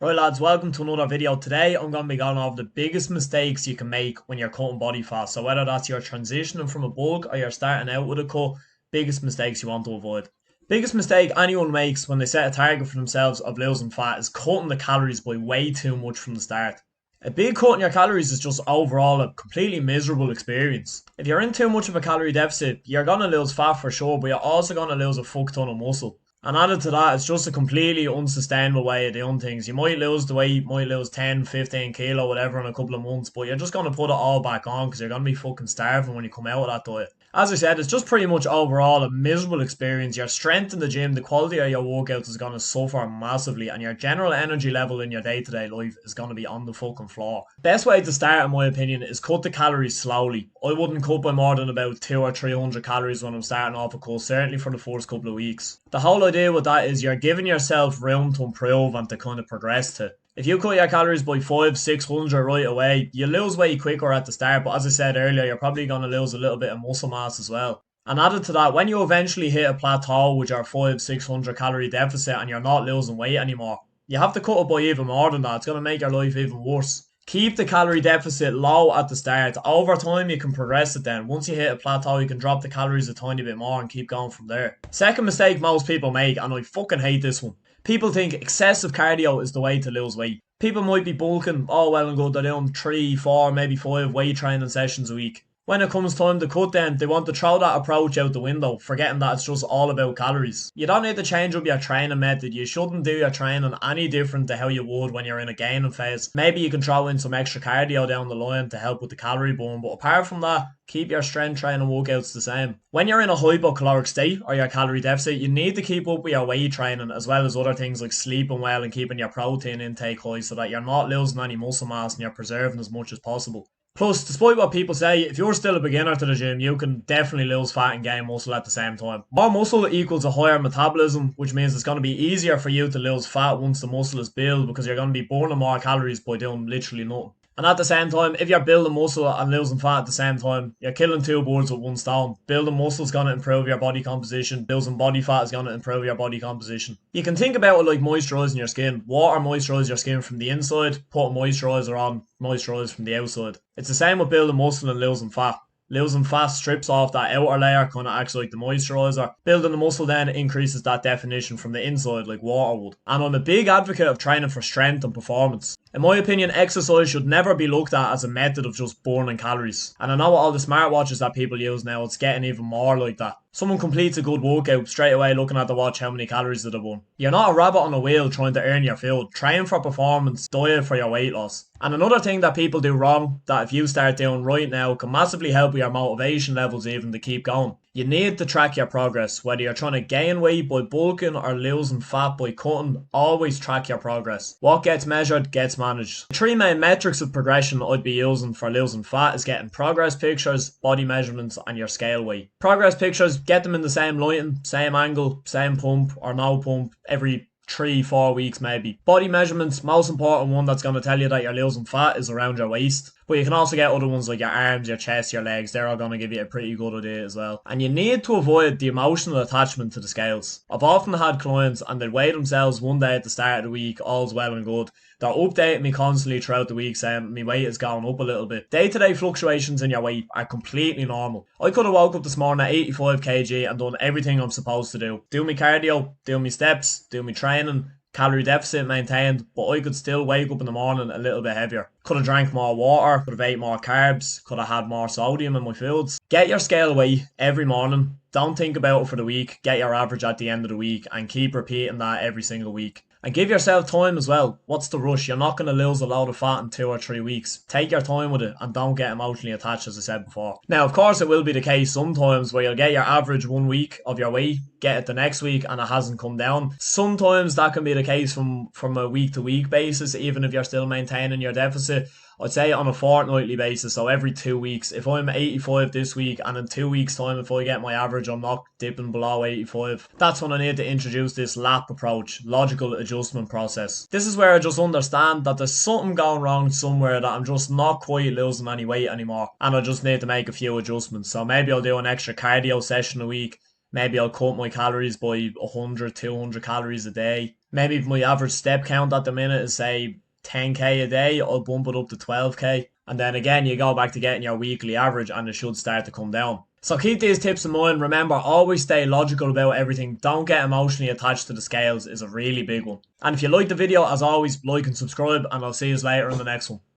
Right lads, welcome to another video. Today I'm going to be going over the biggest mistakes you can make when you're cutting body fat. So whether that's you're transitioning from a bulk or you're starting out with a cut, biggest mistakes you want to avoid. Biggest mistake anyone makes when they set a target for themselves of losing fat is cutting the calories by way too much from the start. A big cut in your calories is just overall a completely miserable experience. If you're in too much of a calorie deficit, you're going to lose fat for sure, but you're also going to lose a fuck ton of muscle. And added to that, it's just a completely unsustainable way of doing things. You might lose the weight, you might lose 10, 15 kilo, whatever in a couple of months, but you're just going to put it all back on because you're going to be fucking starving when you come out of that diet. As I said, it's just pretty much overall a miserable experience. Your strength in the gym, the quality of your workouts is going to suffer massively, and your general energy level in your day-to-day life is going to be on the fucking floor. Best way to start, in my opinion, is cut the calories slowly. I wouldn't cut by more than about 200 or 300 calories when I'm starting off a cut, certainly for the first couple of weeks. The whole idea with that is you're giving yourself room to improve and to kind of progress to. If you cut your calories by 500-600 right away, you lose weight quicker at the start, but as I said earlier, you're probably going to lose a little bit of muscle mass as well. And added to that, when you eventually hit a plateau with your 500-600 calorie deficit and you're not losing weight anymore, you have to cut it by even more than that. It's going to make your life even worse. Keep the calorie deficit low at the start. Over time, you can progress it then. Once you hit a plateau, you can drop the calories a tiny bit more and keep going from there. Second mistake most people make, and I fucking hate this one. People think excessive cardio is the way to lose weight. People might be bulking, oh well and good, they're doing 3, 4, maybe 5 weight training sessions a week. When it comes time to cut then, they want to throw that approach out the window, forgetting that it's just all about calories. You don't need to change up your training method. You shouldn't do your training any different to how you would when you're in a gaining phase. Maybe you can throw in some extra cardio down the line to help with the calorie burn, but apart from that, keep your strength training workouts the same. When you're in a hypocaloric state or your calorie deficit, you need to keep up with your weight training as well as other things like sleeping well and keeping your protein intake high so that you're not losing any muscle mass and you're preserving as much as possible. Plus, despite what people say, if you're still a beginner to the gym, you can definitely lose fat and gain muscle at the same time. More muscle equals a higher metabolism, which means it's going to be easier for you to lose fat once the muscle is built because you're going to be burning more calories by doing literally nothing. And at the same time, if you're building muscle and losing fat at the same time, you're killing two birds with one stone. Building muscle is going to improve your body composition. Losing body fat is going to improve your body composition. You can think about it like moisturising your skin. Water moisturises your skin from the inside. Put a moisturiser on, moisturise from the outside. It's the same with building muscle and losing fat. Losing fat strips off that outer layer, kind of acts like the moisturiser. Building the muscle then increases that definition from the inside like water would. And I'm a big advocate of training for strength and performance. In my opinion, exercise should never be looked at as a method of just burning calories. And I know with all the smartwatches that people use now, it's getting even more like that. Someone completes a good workout straight away looking at the watch how many calories did they burn. You're not a rabbit on a wheel trying to earn your food. Train for performance, diet for your weight loss. And another thing that people do wrong that if you start doing right now can massively help with your motivation levels even to keep going. You need to track your progress. Whether you're trying to gain weight by bulking or losing fat by cutting, always track your progress. What gets measured gets managed. The 3 main metrics of progression I'd be using for losing fat is getting progress pictures, body measurements and your scale weight. Progress pictures, get them in the same lighting, same angle, same pump or no pump every 3-4 weeks maybe. Body measurements, most important one that's going to tell you that you're losing fat is around your waist. But you can also get other ones like your arms, your chest, your legs. They're all going to give you a pretty good idea as well. And you need to avoid the emotional attachment to the scales. I've often had clients and they weigh themselves one day at the start of the week, all's well and good. They're updating me constantly throughout the week saying my weight is going up a little bit. Day-to-day fluctuations in your weight are completely normal. I could have woke up this morning at 85 kg and done everything I'm supposed to do. Do my cardio, do my steps, do my training, calorie deficit maintained, but I could still wake up in the morning a little bit heavier. Could have drank more water, could have ate more carbs, could have had more sodium in my foods. Get your scale weight every morning. Don't think about it for the week. Get your average at the end of the week and keep repeating that every single week. And give yourself time as well. What's the rush? You're not going to lose a load of fat in 2 or 3 weeks. Take your time with it and don't get emotionally attached, as I said before. Now, of course, it will be the case sometimes where you'll get your average 1 week of your weight, get it the next week and it hasn't come down. Sometimes that can be the case from a week to week basis, even if you're still maintaining your deficit. I'd say on a fortnightly basis, so every 2 weeks. If I'm 85 this week and in 2 weeks time if I get my average I'm not dipping below 85, that's when I need to introduce this LAP approach, logical adjustment process. This is where I just understand that there's something going wrong somewhere, that I'm just not quite losing any weight anymore and I just need to make a few adjustments. So maybe I'll do an extra cardio session a week. Maybe I'll cut my calories by 100, 200 calories a day. Maybe if my average step count at the minute is say 10k a day, I'll bump it up to 12k. And then again, you go back to getting your weekly average and it should start to come down. So keep these tips in mind. Remember, always stay logical about everything. Don't get emotionally attached to the scales is a really big one. And if you like the video, as always, like and subscribe, and I'll see you later in the next one.